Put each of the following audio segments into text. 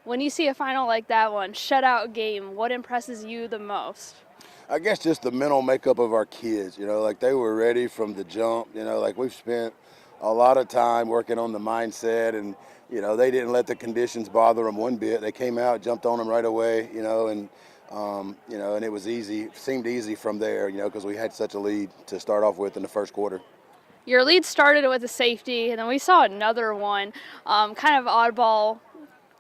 When you see a final like that one, shutout game, what impresses you the most? I guess just the mental makeup of our kids, like they were ready from the jump, like we've spent a lot of time working on the mindset and, they didn't let the conditions bother them one bit. They came out, jumped on them right away, and it was easy, seemed easy from there, because we had such a lead to start off with in the first quarter. Your lead started with a safety, and then we saw another one, kind of oddball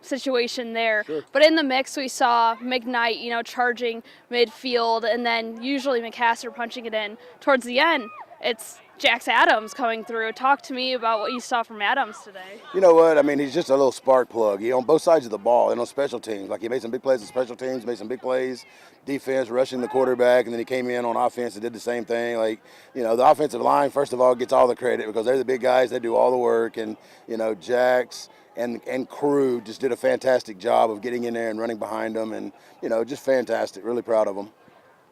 situation there. Sure. But in the mix, we saw McKnight, charging midfield, and then usually McCaster punching it in. Towards the end, it's Jax Adams coming through. Talk to me about what you saw from Adams today. You know what? I mean, he's just a little spark plug. On both sides of the ball and on special teams. Like he made some big plays on special teams, made some big plays, defense, rushing the quarterback, and then he came in on offense and did the same thing. The offensive line, first of all, gets all the credit because they're the big guys. They do all the work. And, Jax and crew just did a fantastic job of getting in there and running behind them. And, just fantastic. Really proud of them.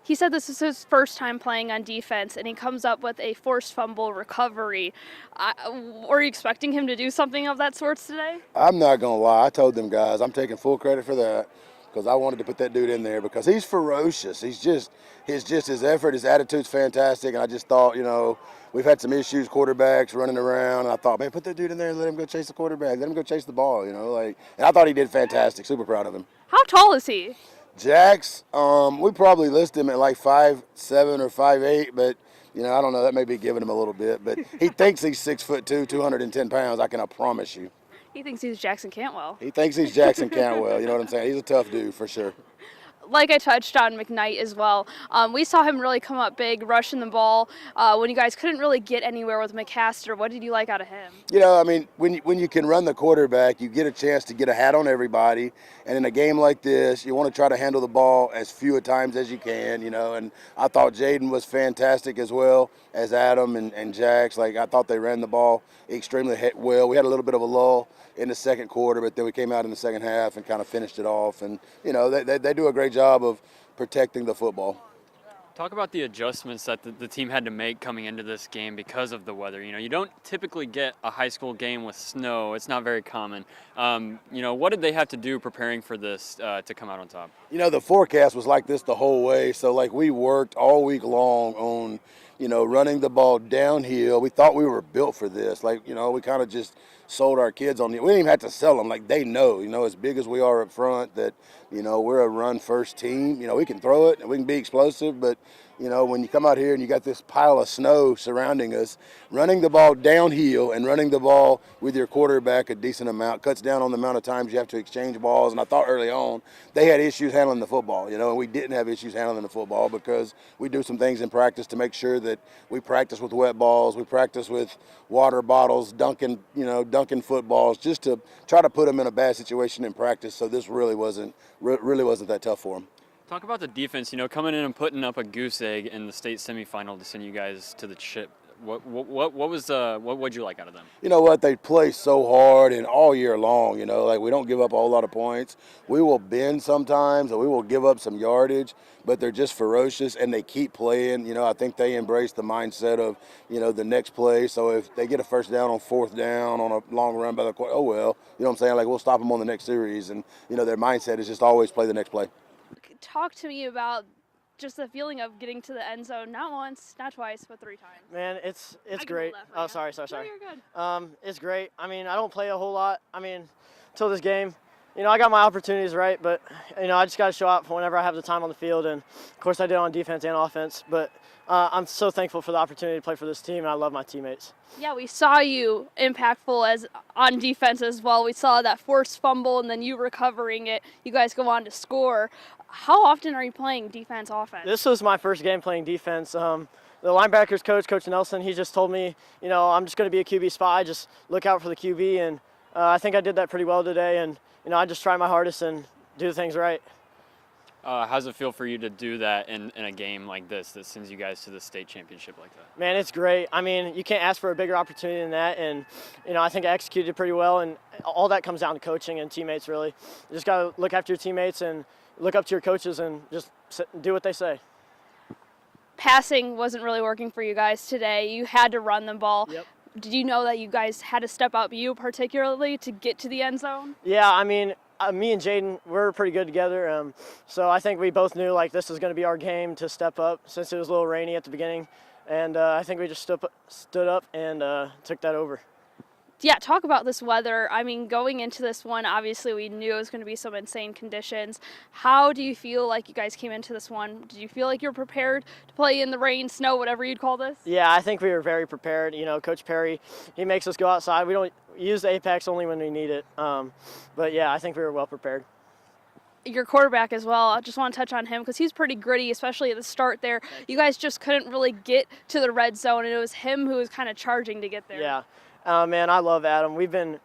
He said this is his first time playing on defense, and he comes up with a forced fumble recovery. Were you expecting him to do something of that sort today? I'm not going to lie. I told them guys I'm taking full credit for that because I wanted to put that dude in there because he's ferocious. His effort, his attitude's fantastic, and I just thought, we've had some issues, quarterbacks running around, and I thought, man, put that dude in there and let him go chase the quarterback. Let him go chase the ball, and I thought he did fantastic. Super proud of him. How tall is he? Jax, we probably list him at like 5'7" or 5'8", but I don't know. That may be giving him a little bit, but he thinks he's 6'2", 210 pounds. I promise you. He thinks he's Jackson Cantwell. He thinks he's Jackson Cantwell. You know what I'm saying? He's a tough dude for sure. Like I touched on McKnight as well, we saw him really come up big, rushing the ball when you guys couldn't really get anywhere with McCaster. What did you like out of him? When you can run the quarterback, you get a chance to get a hat on everybody. And in a game like this, you want to try to handle the ball as few times as you can, And I thought Jaden was fantastic as well as Adam and Jax. I thought they ran the ball extremely well. We had a little bit of a lull in the second quarter, but then we came out in the second half and kind of finished it off. And, they do a great job of protecting the football. Talk about the adjustments that the team had to make coming into this game because of the weather. You don't typically get a high school game with snow. It's not very common. What did they have to do preparing for this to come out on top? The forecast was like this the whole way. So, we worked all week long on, running the ball downhill. We thought we were built for this. We kind of just sold our kids on it. We didn't even have to sell them. They know, as big as we are up front, that, we're a run-first team. We can throw it and we can be explosive, but, when you come out here and you got this pile of snow surrounding us, running the ball downhill and running the ball with your quarterback a decent amount cuts down on the amount of times you have to exchange balls. And I thought early on they had issues handling the football, and we didn't have issues handling the football because we do some things in practice to make sure that we practice with wet balls, we practice with water bottles, dunking footballs, just to try to put them in a bad situation in practice. So this really wasn't that tough for them. Talk about the defense, coming in and putting up a goose egg in the state semifinal to send you guys to the chip. What would you like out of them? You know what? They play so hard and all year long, we don't give up a whole lot of points. We will bend sometimes or we will give up some yardage, but they're just ferocious and they keep playing. I think they embrace the mindset of, the next play. So if they get a first down on fourth down on a long run by the quarter, oh well, you know what I'm saying? We'll stop them on the next series. And, their mindset is just always play the next play. Talk to me about just the feeling of getting to the end zone, not once, not twice, but 3 times. Man, it's great. Oh, sorry. No, you're good. It's great. I don't play a whole lot. Till this game, I got my opportunities right, but I just got to show up whenever I have the time on the field, and of course I did on defense and offense. But I'm so thankful for the opportunity to play for this team, and I love my teammates. Yeah, we saw you impactful as on defense as well. We saw that forced fumble and then you recovering it. You guys go on to score. How often are you playing defense, offense? This was my first game playing defense. The linebackers coach, Coach Nelson, he just told me, I'm just going to be a QB spy. Just look out for the QB, and I think I did that pretty well today. And I just try my hardest and do things right. How's it feel for you to do that in a game like this that sends you guys to the state championship like that? Man, it's great. You can't ask for a bigger opportunity than that. And, I think I executed pretty well. And all that comes down to coaching and teammates, really. You just got to look after your teammates and look up to your coaches and just do what they say. Passing wasn't really working for you guys today. You had to run the ball. Yep. Did you know that you guys had to step up, you particularly, to get to the end zone? Yeah, me and Jaden, we're pretty good together. So I think we both knew like this was going to be our game to step up since it was a little rainy at the beginning. And I think we just stood up and took that over. Yeah, talk about this weather. I mean, going into this one, obviously we knew it was going to be some insane conditions. How do you feel like you guys came into this one? Did you feel like you're prepared to play in the rain, snow, whatever you'd call this? Yeah, I think we were very prepared. You know, Coach Perry, he makes us go outside. We don't use the apex only when we need it. But yeah, I think we were well prepared. Your quarterback as well. I just want to touch on him because he's pretty gritty, especially at the start there. You guys just couldn't really get to the red zone, and it was him who was kind of charging to get there. Yeah. Man, I love Adam. We've been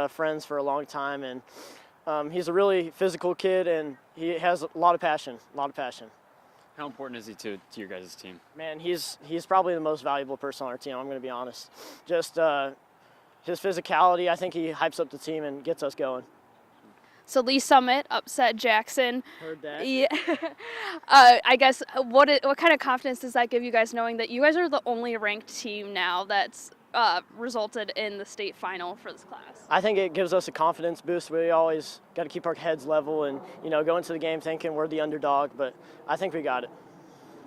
friends for a long time, and he's a really physical kid, and he has a lot of passion. How important is he to your guys' team? Man, he's probably the most valuable person on our team. I'm going to be honest. Just his physicality, I think he hypes up the team and gets us going. So Lee Summit upset Jackson. Heard that. Yeah. I guess what kind of confidence does that give you guys, knowing that you guys are the only ranked team now that's resulted in the state final for this class? I think it gives us a confidence boost. We always got to keep our heads level and go into the game thinking we're the underdog. But I think we got it.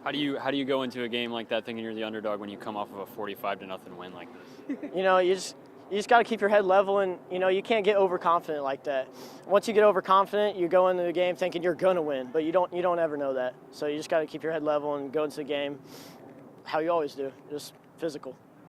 How do you go into a game like that thinking you're the underdog when you come off of a 45-0 win like this? You just got to keep your head level, and you can't get overconfident like that. Once you get overconfident, you go into the game thinking you're gonna win, but you don't ever know that. So you just got to keep your head level and go into the game how you always do, just physical.